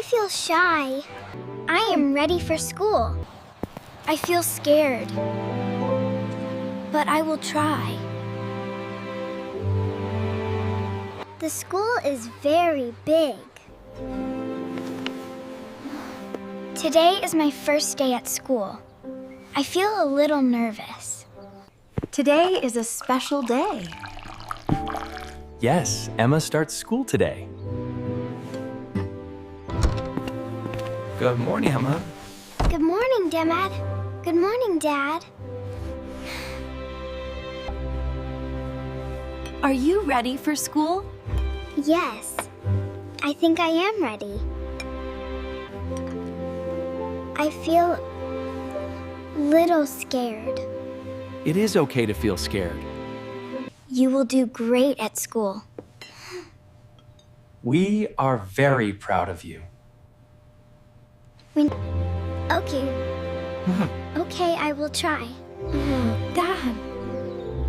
I feel shy. I am ready for school. I feel scared. But I will try. The school is very big. Today is my first day at school. I feel a little nervous. Today is a special day. Yes, Emma starts school today. Good morning, Emma. Good morning, Dad. Good morning, Dad. Are you ready for school? Yes, I think I am ready. I feel little scared. It is okay to feel scared. You will do great at school. We are very proud of you. Okay. Okay, I will try. Dad.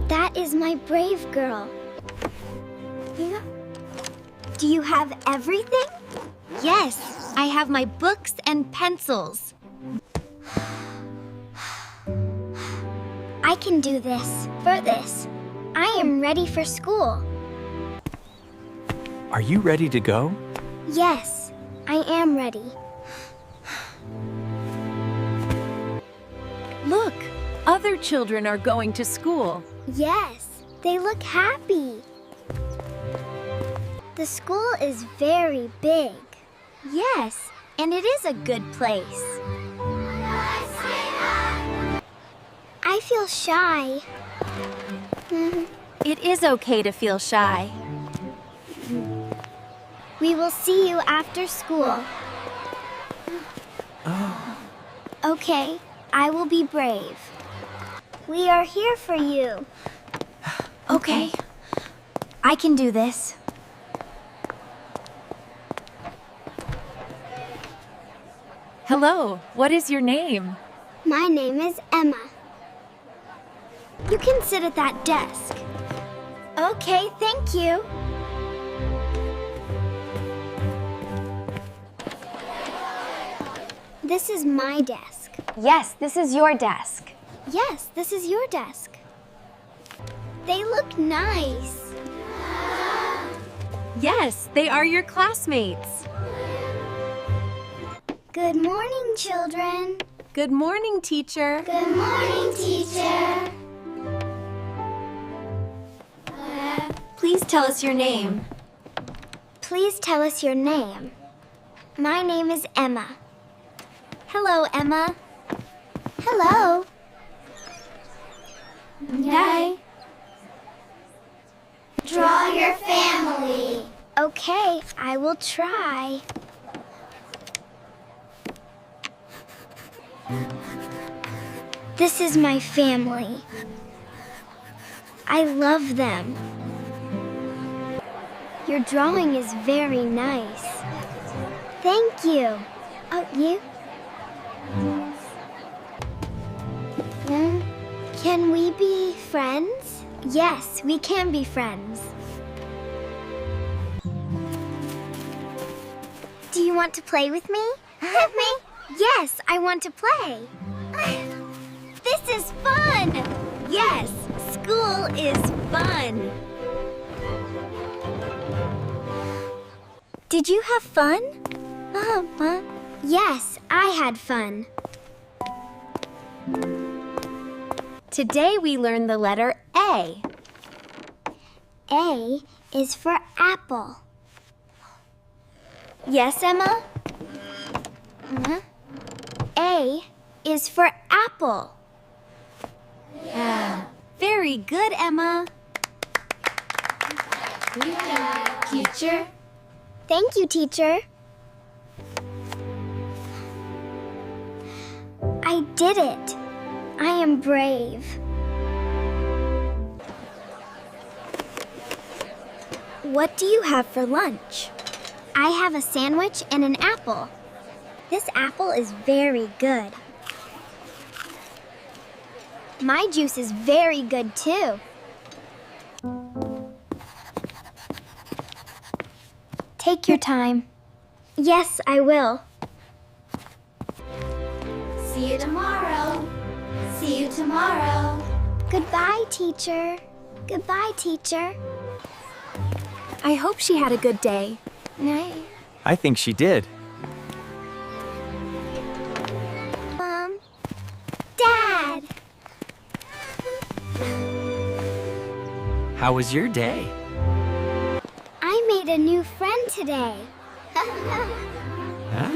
That is my brave girl. Do you have everything? Yes, I have my books and pencils. I can do this. For this. I am ready for school. Are you ready to go? Yes, I am ready. Look, other children are going to school. Yes, they look happy. The school is very big. Yes, and it is a good place. I feel shy. It is okay to feel shy. We will see you after school. Okay, I will be brave. We are here for you. Okay. I can do this. Hello, what is your name? My name is Emma. You can sit at that desk. Okay, thank you. This is my desk. Yes, this is your desk. Yes, this is your desk. They look nice. Yes, they are your classmates. Good morning, children. Good morning, teacher. Good morning, teacher. Please tell us your name. Please tell us your name. My name is Emma. Hello, Emma. Hello. Hi. Draw your family. Okay, I will try. This is my family. I love them. Your drawing is very nice. Thank you. Oh, you? Can we be friends? Yes, we can be friends. Do you want to play with me? With me? Yes, I want to play. This is fun! Yes, school is fun. Did you have fun? Yes, I had fun. Today we learn the letter A. A is for apple. Yes, Emma? A is for apple. Very good, Emma. Teacher? Thank you, teacher. I did it. I am brave. What do you have for lunch? I have a sandwich and an apple. This apple is very good. My juice is very good too. Take your time. Yes, I will. See you tomorrow. See you tomorrow. Goodbye, teacher. Goodbye, teacher. I hope she had a good day. Night. I think she did. Mom. Dad. How was your day? I made a new friend today. Huh?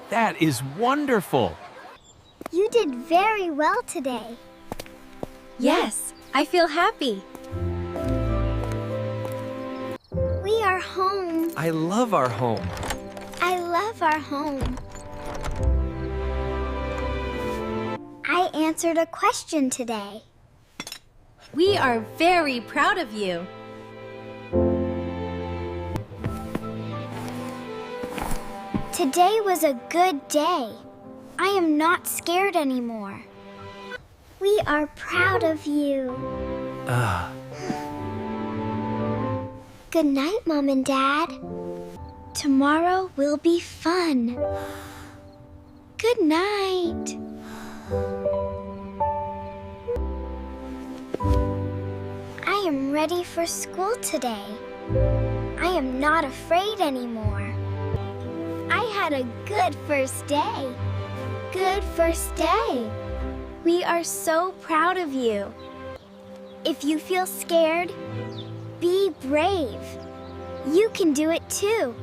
That is wonderful. You did very well today. Yes, I feel happy. We are home. I love our home. I love our home. I answered a question today. We are very proud of you. Today was a good day. I am not scared anymore. We are proud of you. Good night, Mom and Dad. Tomorrow will be fun. Good night. I am ready for school today. I am not afraid anymore. I had a good first day. Good first day. We are so proud of you. If you feel scared, be brave. You can do it too.